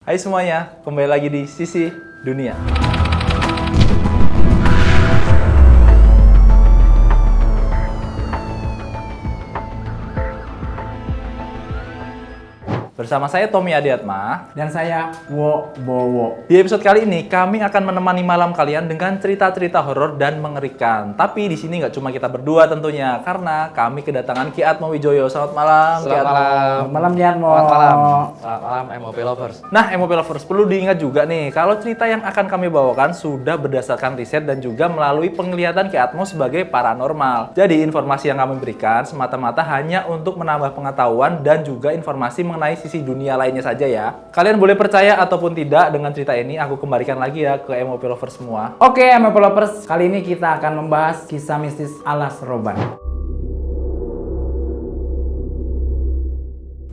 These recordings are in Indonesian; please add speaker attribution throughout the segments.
Speaker 1: Hai semuanya, kembali lagi di Sisi Dunia. Bersama saya Tommy Adiatma.
Speaker 2: Dan saya Wo Bowo.
Speaker 1: Di episode kali ini kami akan menemani malam kalian dengan cerita-cerita horor dan mengerikan. Tapi di sini nggak cuma kita berdua tentunya, karena kami kedatangan Ki Atmo Wijoyo. Selamat malam, Ki
Speaker 3: Selamat
Speaker 1: Atmo.
Speaker 3: malam.
Speaker 2: Selamat malam, Diatmo.
Speaker 3: Selamat malam. Selamat malam, MOP Lovers.
Speaker 1: Nah, MOP Lovers, perlu diingat juga nih, kalau cerita yang akan kami bawakan sudah berdasarkan riset dan juga melalui penglihatan Ki Atmo sebagai paranormal. Jadi, informasi yang kami berikan semata-mata hanya untuk menambah pengetahuan dan juga informasi mengenai sisi dunia lainnya saja ya. Kalian boleh percaya ataupun tidak dengan cerita ini, aku kembalikan lagi ya ke MOP Lovers semua.
Speaker 2: Oke, MOP Lovers, kali ini kita akan membahas kisah mistis Alas Roban.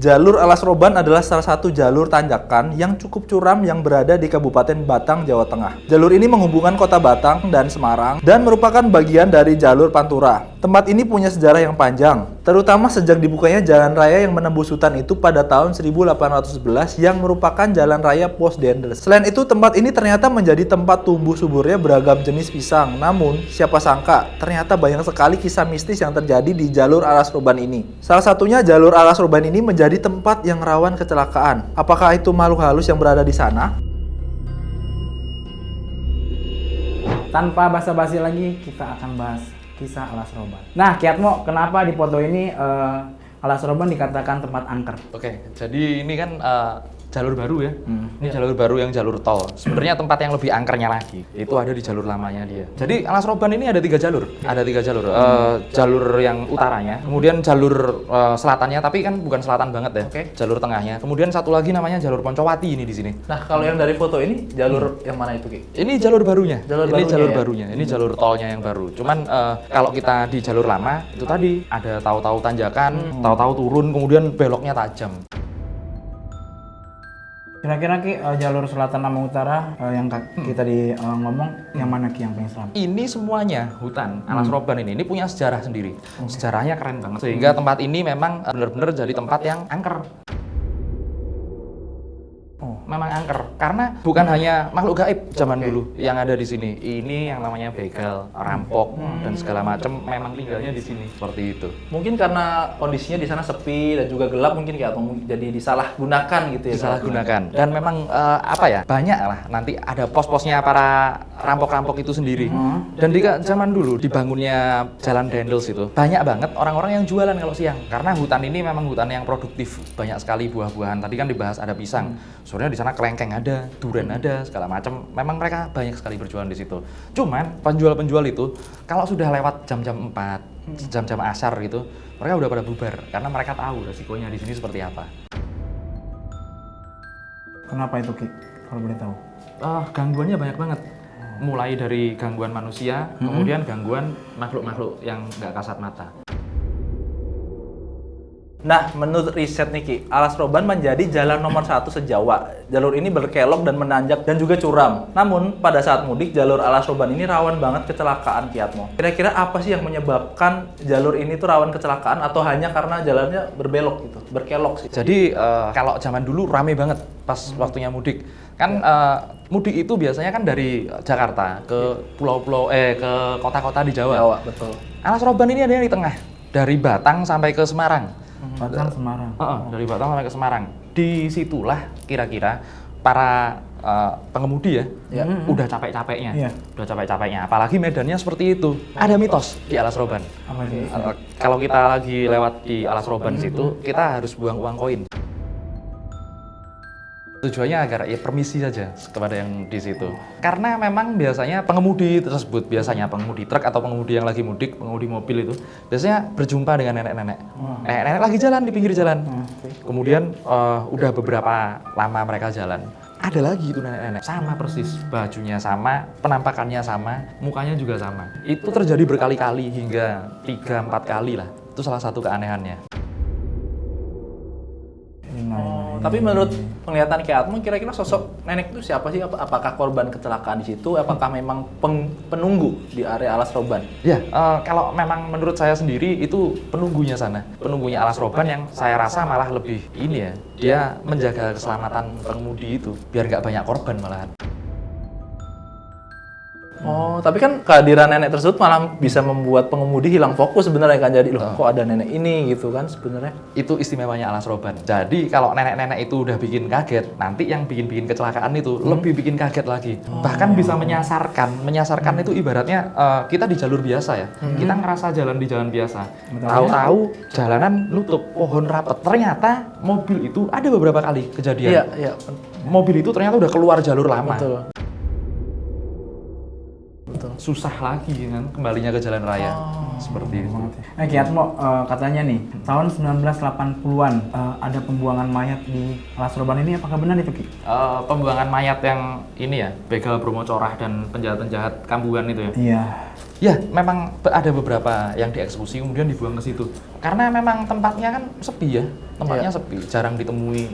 Speaker 1: Jalur Alas Roban adalah salah satu jalur tanjakan yang cukup curam yang berada di Kabupaten Batang, Jawa Tengah. Jalur ini menghubungkan kota Batang dan Semarang dan merupakan bagian dari jalur Pantura. Tempat ini punya sejarah yang panjang, terutama sejak dibukanya jalan raya yang menembus hutan itu pada tahun 1811 yang merupakan jalan raya Pos Dendels. Selain itu, tempat ini ternyata menjadi tempat tumbuh suburnya beragam jenis pisang. Namun, siapa sangka, ternyata banyak sekali kisah mistis yang terjadi di jalur Alas Roban ini. Salah satunya jalur Alas Roban ini menjadi tempat yang rawan kecelakaan. Apakah itu makhluk halus yang berada di sana?
Speaker 2: Tanpa basa-basi lagi, kita akan bahas kisah Alas Roban. Nah, Ki Atmo, kenapa di foto ini Alas Roban dikatakan tempat angker?
Speaker 3: Oke, jadi ini kan jalur baru ya. Ini jalur baru yang jalur tol. Sebenarnya tempat yang lebih angkernya lagi itu ada di jalur lamanya dia. Jadi Alas Roban ini ada 3 jalur. Ada 3 jalur. Jalur yang utaranya, kemudian jalur selatannya, tapi kan bukan selatan banget ya.
Speaker 1: Oke.
Speaker 3: Jalur tengahnya. Kemudian satu lagi namanya jalur Poncowati ini di sini.
Speaker 1: Nah, kalau yang dari foto ini, jalur yang mana itu, Ki?
Speaker 3: Ini jalur barunya.
Speaker 1: Jalur
Speaker 3: ini
Speaker 1: barunya
Speaker 3: jalur
Speaker 1: ya?
Speaker 3: barunya. Ini jalur tolnya yang baru. Cuman kalau kita di jalur lama itu tadi ada tahu-tahu tanjakan, tahu-tahu turun, kemudian beloknya tajam.
Speaker 2: Kira-kira Ki, jalur selatan sama utara yang kita ngomong, yang mana Ki yang paling seram?
Speaker 3: Ini semuanya hutan Alas Roban ini punya sejarah sendiri. Sejarahnya keren banget. Sehingga tempat ini memang benar-benar jadi tempat yang angker. Memang angker karena bukan hanya makhluk gaib zaman dulu yang ada di sini. Ini yang namanya begal, rampok dan segala macam memang tinggalnya di sini seperti itu.
Speaker 1: Mungkin karena kondisinya di sana sepi dan juga gelap mungkin kayak atau jadi disalahgunakan gitu ya.
Speaker 3: Disalahgunakan. Dan memang banyak lah nanti ada pos-posnya para rampok-rampok itu sendiri. Dan di zaman dulu dibangunnya Jalan Dendels itu banyak banget orang-orang yang jualan kalau siang karena hutan ini memang hutan yang produktif, banyak sekali buah-buahan. Tadi kan dibahas ada pisang. Sebenarnya di sana kelengkeng ada, durian ada, segala macam. Memang mereka banyak sekali berjualan di situ. Cuman penjual-penjual itu kalau sudah lewat jam-jam 4, jam-jam asar gitu, mereka udah pada bubar karena mereka tahu resikonya di sini seperti apa.
Speaker 2: Kenapa itu, Ki? Kalau boleh tahu.
Speaker 3: Gangguannya banyak banget. Mulai dari gangguan manusia, kemudian gangguan makhluk-makhluk yang nggak kasat mata.
Speaker 1: Nah, menurut riset nih Ki, Alas Roban menjadi jalan nomor 1 se-Jawa. Jalur ini berkelok dan menanjak dan juga curam. Namun, pada saat mudik, jalur Alas Roban ini rawan banget kecelakaan, Ki Atmo. Kira-kira apa sih yang menyebabkan jalur ini tuh rawan kecelakaan atau hanya karena jalannya berbelok gitu, berkelok sih?
Speaker 3: Jadi kalau zaman dulu rame banget pas waktunya mudik. Kan mudik itu biasanya kan dari Jakarta ke pulau-pulau ke kota-kota di Jawa.
Speaker 1: Jawa, betul.
Speaker 3: Alas Roban ini ada di tengah. Dari Batang sampai ke Semarang.
Speaker 2: Batang, Semarang.
Speaker 3: Dari Batang sampai ke Semarang. Disitulah kira-kira para pengemudi ya, udah capek-capeknya.
Speaker 2: Iya.
Speaker 3: Udah capek-capeknya. Apalagi medannya seperti itu. Ada mitos di Alas Roban.
Speaker 2: Apa itu?
Speaker 3: Kalau kita lagi lewat di Alas Roban situ, kita harus buang uang koin. Tujuannya agar ya permisi saja kepada yang di situ. Karena memang biasanya pengemudi tersebut, biasanya pengemudi truk atau pengemudi yang lagi mudik, pengemudi mobil itu, biasanya berjumpa dengan nenek-nenek. Nenek-nenek lagi jalan di pinggir jalan. Kemudian udah beberapa lama mereka jalan. Ada lagi itu nenek-nenek, sama persis, bajunya sama, penampakannya sama, mukanya juga sama. Itu terjadi berkali-kali hingga 3-4 kali lah. Itu salah satu keanehannya.
Speaker 1: Tapi menurut penglihatan Ki Atmo, kira-kira sosok nenek itu siapa sih? Apakah korban kecelakaan di situ? Apakah memang penunggu di area Alas Roban?
Speaker 3: Ya, kalau memang menurut saya sendiri itu penunggunya sana. Penunggunya Alas Roban yang saya rasa malah lebih ini ya. Dia menjaga keselamatan pengemudi itu biar nggak banyak korban malahan.
Speaker 1: Oh, tapi kan kehadiran nenek tersebut malah bisa membuat pengemudi hilang fokus sebenarnya kan. Jadi loh, kok ada nenek ini gitu kan sebenarnya.
Speaker 3: Itu istimewanya Alas Roban. Jadi kalau nenek-nenek itu udah bikin kaget, nanti yang bikin kecelakaan itu lebih bikin kaget lagi. Bahkan bisa menyasarkan itu ibaratnya kita di jalur biasa ya. Kita ngerasa jalan di jalan biasa. Tahu-tahu jalanan nutup, pohon rapet. Ternyata mobil itu ada beberapa kali kejadian.
Speaker 1: Iya.
Speaker 3: Mobil itu ternyata udah keluar jalur lama.
Speaker 1: Betul.
Speaker 3: Susah lagi kan kembalinya ke jalan raya. Seperti itu.
Speaker 2: Ki Atmo, katanya nih, tahun 1980-an ada pembuangan mayat di Alas Roban ini, apakah benar itu Ki?
Speaker 3: Pembuangan mayat yang ini ya, begal Bromo Corah dan penjahat-penjahat kambuhan itu ya?
Speaker 2: Iya.
Speaker 3: Ya, memang ada beberapa yang dieksekusi kemudian dibuang ke situ. Karena memang tempatnya kan sepi ya, tempatnya sepi, jarang ditemui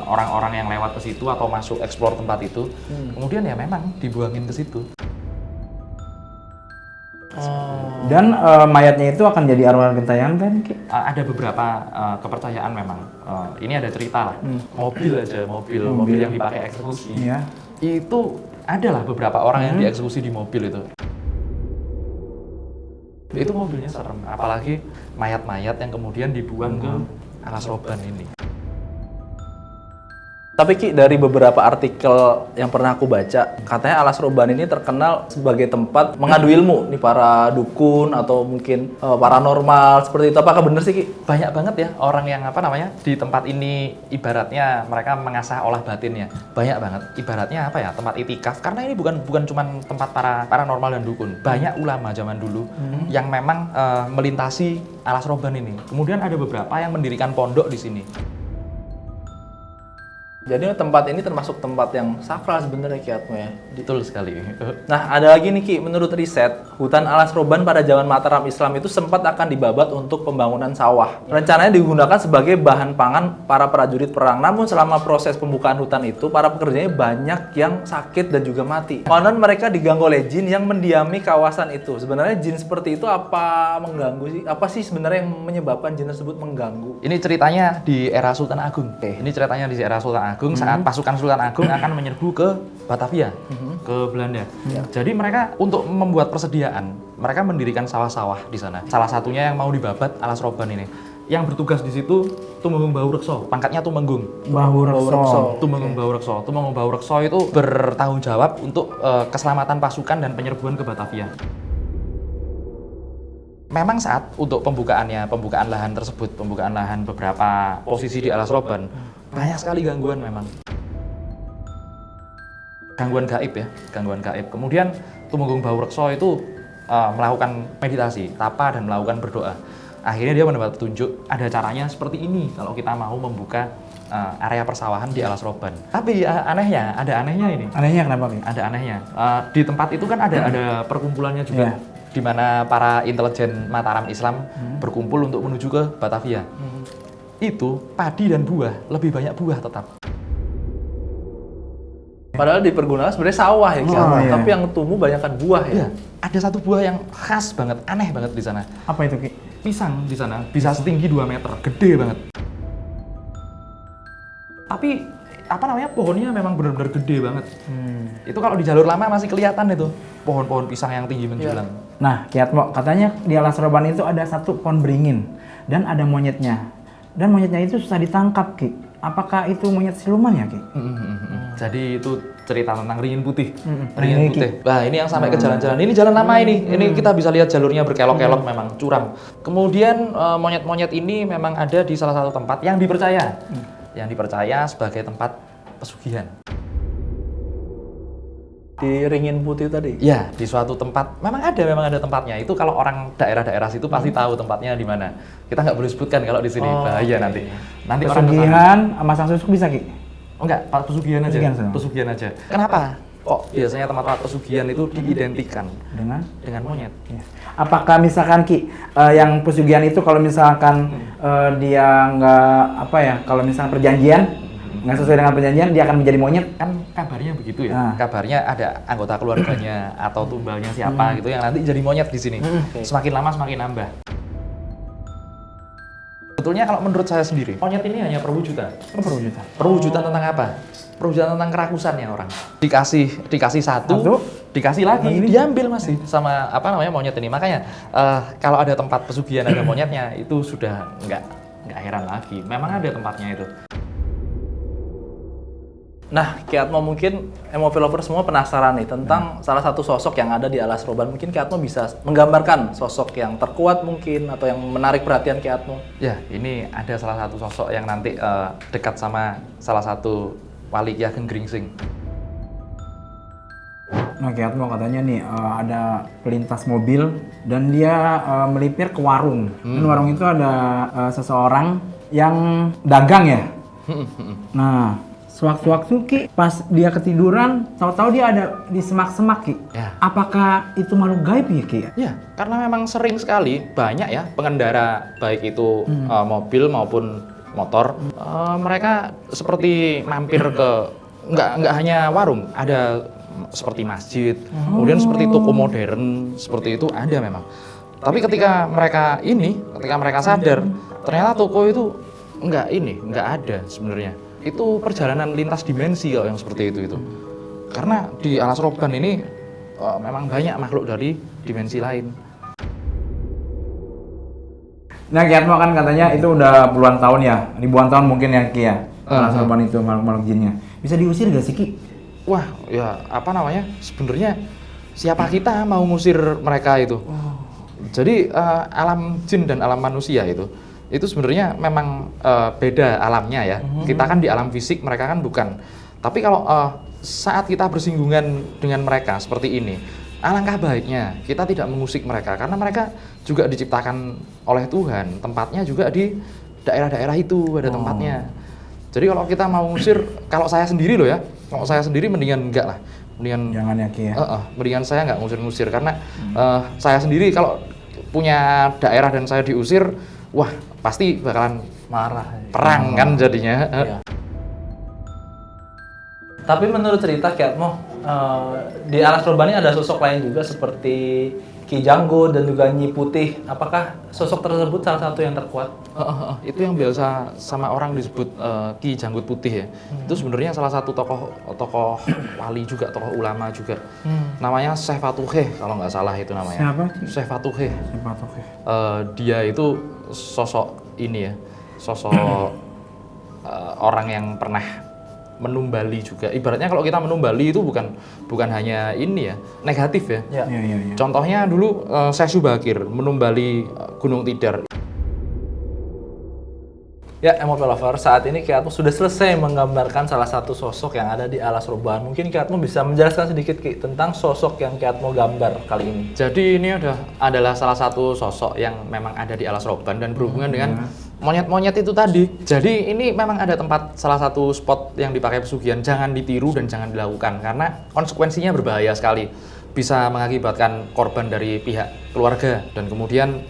Speaker 3: orang-orang yang lewat ke situ atau masuk eksplor tempat itu. Kemudian ya memang dibuangin ke situ.
Speaker 2: Dan mayatnya itu akan jadi arwah gentayangan kan Ki?
Speaker 3: Ada beberapa kepercayaan memang. Ini ada cerita lah. Mobil yang dipakai eksekusi.
Speaker 2: Iya.
Speaker 3: Itu adalah beberapa orang yang dieksekusi di mobil itu. Itu mobilnya serem, apalagi mayat-mayat yang kemudian dibuang ke Alas Roban ini.
Speaker 1: Tapi Ki, dari beberapa artikel yang pernah aku baca, katanya Alas Roban ini terkenal sebagai tempat mengadu ilmu nih para dukun atau mungkin paranormal seperti itu. Apakah benar sih Ki?
Speaker 3: Banyak banget ya orang yang di tempat ini ibaratnya mereka mengasah olah batinnya. Banyak banget. Ibaratnya tempat itikaf, karena ini bukan cuma tempat para paranormal dan dukun. Banyak ulama zaman dulu yang memang melintasi Alas Roban ini. Kemudian ada beberapa yang mendirikan pondok di sini.
Speaker 1: Jadi tempat ini termasuk tempat yang sakral sebenarnya Ki Atmo ya.
Speaker 3: Betul sekali.
Speaker 1: Nah, ada lagi nih Ki, menurut riset, hutan Alas Roban pada zaman Mataram Islam itu sempat akan dibabat untuk pembangunan sawah. Rencananya digunakan sebagai bahan pangan para prajurit perang. Namun selama proses pembukaan hutan itu, para pekerjanya banyak yang sakit dan juga mati. Konon mereka diganggu oleh jin yang mendiami kawasan itu. Sebenarnya jin seperti itu apa mengganggu sih? Apa sih sebenarnya yang menyebabkan jin tersebut mengganggu?
Speaker 3: Ini ceritanya di era Sultan Agung. Ini ceritanya di era Sultan Agung saat pasukan Sultan Agung akan menyerbu ke Batavia, ke Belanda. Jadi mereka untuk membuat persediaan, mereka mendirikan sawah-sawah di sana. Salah satunya yang mau dibabat Alas Roban ini. Yang bertugas di situ Tumenggung Bahu Rekso, pangkatnya Tumenggung.
Speaker 2: Bahu Rekso.
Speaker 3: Tumenggung Bahu Rekso. Tumenggung Bahu Rekso itu bertanggung jawab untuk keselamatan pasukan dan penyerbuan ke Batavia. Memang saat untuk pembukaan lahan tersebut, pembukaan lahan beberapa posisi di Alas Roban, banyak sekali gangguan memang. Gangguan gaib. Kemudian Tumenggung Bahu Rekso itu melakukan meditasi, tapa dan melakukan berdoa. Akhirnya dia mendapat petunjuk, ada caranya seperti ini kalau kita mau membuka area persawahan di Alas Roban. Tapi anehnya, ada anehnya ini.
Speaker 2: Anehnya kenapa Ki?
Speaker 3: Ada anehnya. Di tempat itu kan ada perkumpulannya juga. Di mana para intelijen Mataram Islam berkumpul untuk menuju ke Batavia. Itu padi dan buah, lebih banyak buah tetap.
Speaker 1: Padahal dipergunakan sebenarnya sawah ya, tapi yang tumbuh banyakkan buah ya.
Speaker 3: Ada satu buah yang khas banget, aneh banget di sana.
Speaker 2: Apa itu Ki?
Speaker 3: Pisang di sana bisa setinggi 2 meter, gede banget. Tapi pohonnya memang benar-benar gede banget. Itu kalau di jalur lama masih kelihatan itu pohon-pohon pisang yang tinggi menjulang.
Speaker 2: Nah, Ki Atmo, katanya di Alas Roban itu ada satu pohon beringin dan ada monyetnya. Dan monyetnya itu susah ditangkap, Ki. Apakah itu monyet siluman ya, Ki?
Speaker 3: Jadi itu cerita tentang ringin putih. Ringin putih. Nah, ini yang sampai ke jalan-jalan. Ini jalan lama ini. Ini kita bisa lihat jalurnya berkelok-kelok memang curam. Kemudian monyet-monyet ini memang ada di salah satu tempat yang dipercaya. Yang dipercaya sebagai tempat pesugihan.
Speaker 1: Di Ringin Putih tadi?
Speaker 3: Ya, di suatu tempat. Memang ada tempatnya. Itu kalau orang daerah-daerah situ pasti tahu tempatnya di mana. Kita nggak boleh sebutkan kalau di sini. Bahaya nanti. Nanti
Speaker 2: pesugihan sama sang susuk bisa, Ki?
Speaker 3: Oh enggak, pesugihan aja. Pesugihan aja. Kenapa? Kok biasanya tempat-tempat pesugihan itu diidentikan dengan monyet?
Speaker 2: Ya. Apakah misalkan Ki, yang pesugihan itu kalau misalkan dia nggak kalau misalkan perjanjian nggak sesuai dengan perjanjian dia akan menjadi monyet.
Speaker 3: Kan kabarnya begitu ya.
Speaker 2: Nah.
Speaker 3: Kabarnya ada anggota keluarganya atau tumbalnya siapa gitu yang nanti jadi monyet di sini. Semakin lama semakin nambah. Sebetulnya kalau menurut saya sendiri, monyet ini hanya perwujudan.
Speaker 2: Perwujudan.
Speaker 3: Perwujudan tentang apa? Perwujudan tentang kerakusannya orang. Dikasih satu, dikasih lagi, diambil masih sama apa namanya monyet ini. Makanya kalau ada tempat pesugihan ada monyetnya itu sudah nggak heran lagi. Memang ada tempatnya itu.
Speaker 1: Nah, Ki Atmo mungkin Movie Lover semua penasaran nih tentang salah satu sosok yang ada di Alas Roban. Mungkin Ki Atmo bisa menggambarkan sosok yang terkuat mungkin atau yang menarik perhatian Ki Atmo.
Speaker 3: Ya, ini ada salah satu sosok yang nanti dekat sama salah satu wali Ki Ageng Gringsing.
Speaker 2: Nah, Ki Atmo katanya nih ada pelintas mobil dan dia melipir ke warung. Dan warung itu ada seseorang yang dagang ya. Nah, sewaktu-waktu Ki, pas dia ketiduran, tahu-tahu dia ada di semak-semak Ki.
Speaker 3: Ya.
Speaker 2: Apakah itu makhluk gaib ya Ki?
Speaker 3: Ya, karena memang sering sekali banyak ya pengendara baik itu mobil maupun motor, mereka seperti mampir ke nggak hanya warung, ada seperti masjid, kemudian seperti toko modern, seperti itu ada memang. Tapi ketika mereka sadar, ternyata toko itu nggak ada sebenarnya. Itu perjalanan lintas dimensi kalau yang seperti itu. Karena di Alas Roban ini memang banyak makhluk dari dimensi lain.
Speaker 2: Nah, Ki Atmo kan katanya itu udah puluhan tahun ya, ribuan tahun mungkin ya Ki ya. Alas Roban itu makhluk jinnya. Bisa diusir gak sih Ki?
Speaker 3: Wah, ya apa namanya? Sebenarnya siapa kita mau ngusir mereka itu? Jadi alam jin dan alam manusia itu sebenarnya memang beda alamnya ya. Kita kan di alam fisik, mereka kan bukan. Tapi kalau saat kita bersinggungan dengan mereka seperti ini, alangkah baiknya kita tidak mengusik mereka karena mereka juga diciptakan oleh Tuhan. Tempatnya juga di daerah-daerah itu ada tempatnya. Jadi kalau kita mau ngusir, kalau saya sendiri loh ya, kalau saya sendiri mendingan enggak lah. Mendingan
Speaker 2: Jangan ya Ki ya.
Speaker 3: mendingan saya nggak ngusir-ngusir karena saya sendiri kalau punya daerah dan saya diusir, wah pasti bakalan
Speaker 1: Marah.
Speaker 3: perang kan jadinya.
Speaker 1: Iya. Tapi menurut cerita Ki Atmo, di Alas Roban ini ada sosok lain juga seperti Ki Janggo dan juga Nyi Putih. Apakah sosok tersebut salah satu yang terkuat?
Speaker 3: Itu yang biasa sama orang disebut Ki Janggut Putih ya. Itu sebenarnya salah satu tokoh wali juga, tokoh ulama juga. Namanya Syekh Fatuheh kalau nggak salah itu namanya.
Speaker 2: Siapa?
Speaker 3: Syekh Fatuheh.
Speaker 2: Siapa tuh Ki?
Speaker 3: Dia itu sosok ini ya, sosok orang yang pernah menumbali juga. Ibaratnya kalau kita menumbali itu bukan hanya ini ya, negatif ya.
Speaker 2: Iya.
Speaker 3: Contohnya dulu Syekh Subakir menumbali Gunung Tidar.
Speaker 1: Ya, Movie Lover, saat ini Ki Atmo sudah selesai menggambarkan salah satu sosok yang ada di Alas Roban. Mungkin Ki Atmo bisa menjelaskan sedikit Ki tentang sosok yang Ki Atmo gambar kali ini.
Speaker 3: Jadi ini adalah salah satu sosok yang memang ada di Alas Roban dan berhubungan dengan monyet-monyet itu tadi. Jadi ini memang ada tempat, salah satu spot yang dipakai pesugihan. Jangan ditiru dan jangan dilakukan karena konsekuensinya berbahaya sekali. Bisa mengakibatkan korban dari pihak keluarga dan kemudian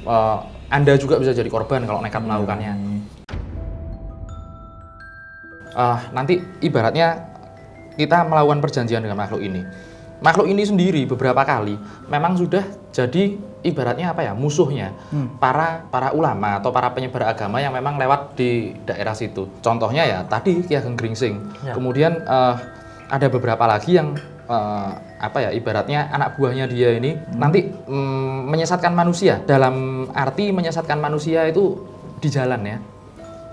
Speaker 3: Anda juga bisa jadi korban kalau nekat melakukannya. Nanti ibaratnya kita melakukan perjanjian dengan makhluk ini. Makhluk ini sendiri beberapa kali memang sudah jadi ibaratnya apa ya, musuhnya para ulama atau para penyebar agama yang memang lewat di daerah situ. Contohnya ya tadi Ki Ageng Gringsing.
Speaker 1: Ya.
Speaker 3: Kemudian ada beberapa lagi yang apa ya, ibaratnya anak buahnya dia ini nanti menyesatkan manusia. Dalam arti menyesatkan manusia itu di jalan ya.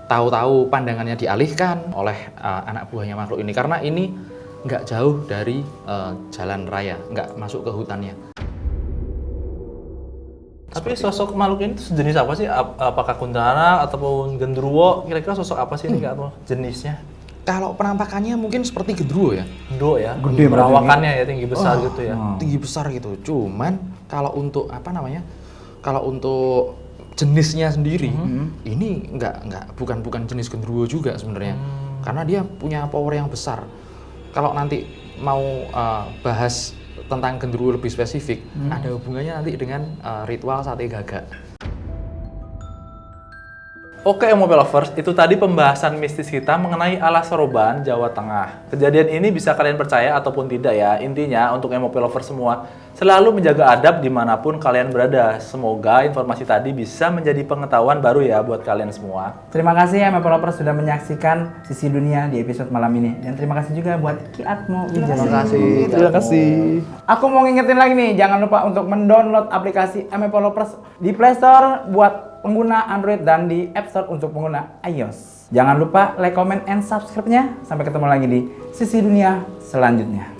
Speaker 3: Tahu-tahu pandangannya dialihkan oleh anak buahnya makhluk ini karena ini nggak jauh dari jalan raya, nggak masuk ke hutannya.
Speaker 1: Tapi sosok makhluk ini tuh sejenis apa sih? Apakah kuntilanak ataupun genderuwo? Kira-kira sosok apa sih ini Ki Atmo jenisnya?
Speaker 3: Kalau penampakannya mungkin seperti genderuwo ya.
Speaker 1: Genderuwo ya?
Speaker 2: Gede berarti
Speaker 1: perawakannya ya, tinggi besar gitu ya.
Speaker 3: Tinggi besar gitu. Cuman kalau untuk apa namanya? Kalau untuk jenisnya sendiri, ini bukan jenis genderuwo juga sebenarnya, karena dia punya power yang besar. Kalau nanti mau bahas tentang genderuwo lebih spesifik, ada hubungannya nanti dengan ritual sate gagak.
Speaker 1: Oke MOP Lovers, itu tadi pembahasan mistis kita mengenai Alas Soroban, Jawa Tengah. Kejadian ini bisa kalian percaya ataupun tidak ya. Intinya untuk MOP Lovers semua, selalu menjaga adab dimanapun kalian berada. Semoga informasi tadi bisa menjadi pengetahuan baru ya buat kalian semua.
Speaker 2: Terima kasih ya MOP Lovers sudah menyaksikan Sisi Dunia di episode malam ini. Dan terima kasih juga buat Ki Atmo Wijaya.
Speaker 1: Terima kasih.
Speaker 2: Aku mau ngingetin lagi nih, jangan lupa untuk mendownload aplikasi MOP Lovers di Play Store buat pengguna Android dan di App Store untuk pengguna iOS. Jangan lupa like, comment, and subscribe-nya. Sampai ketemu lagi di Sisi Dunia selanjutnya.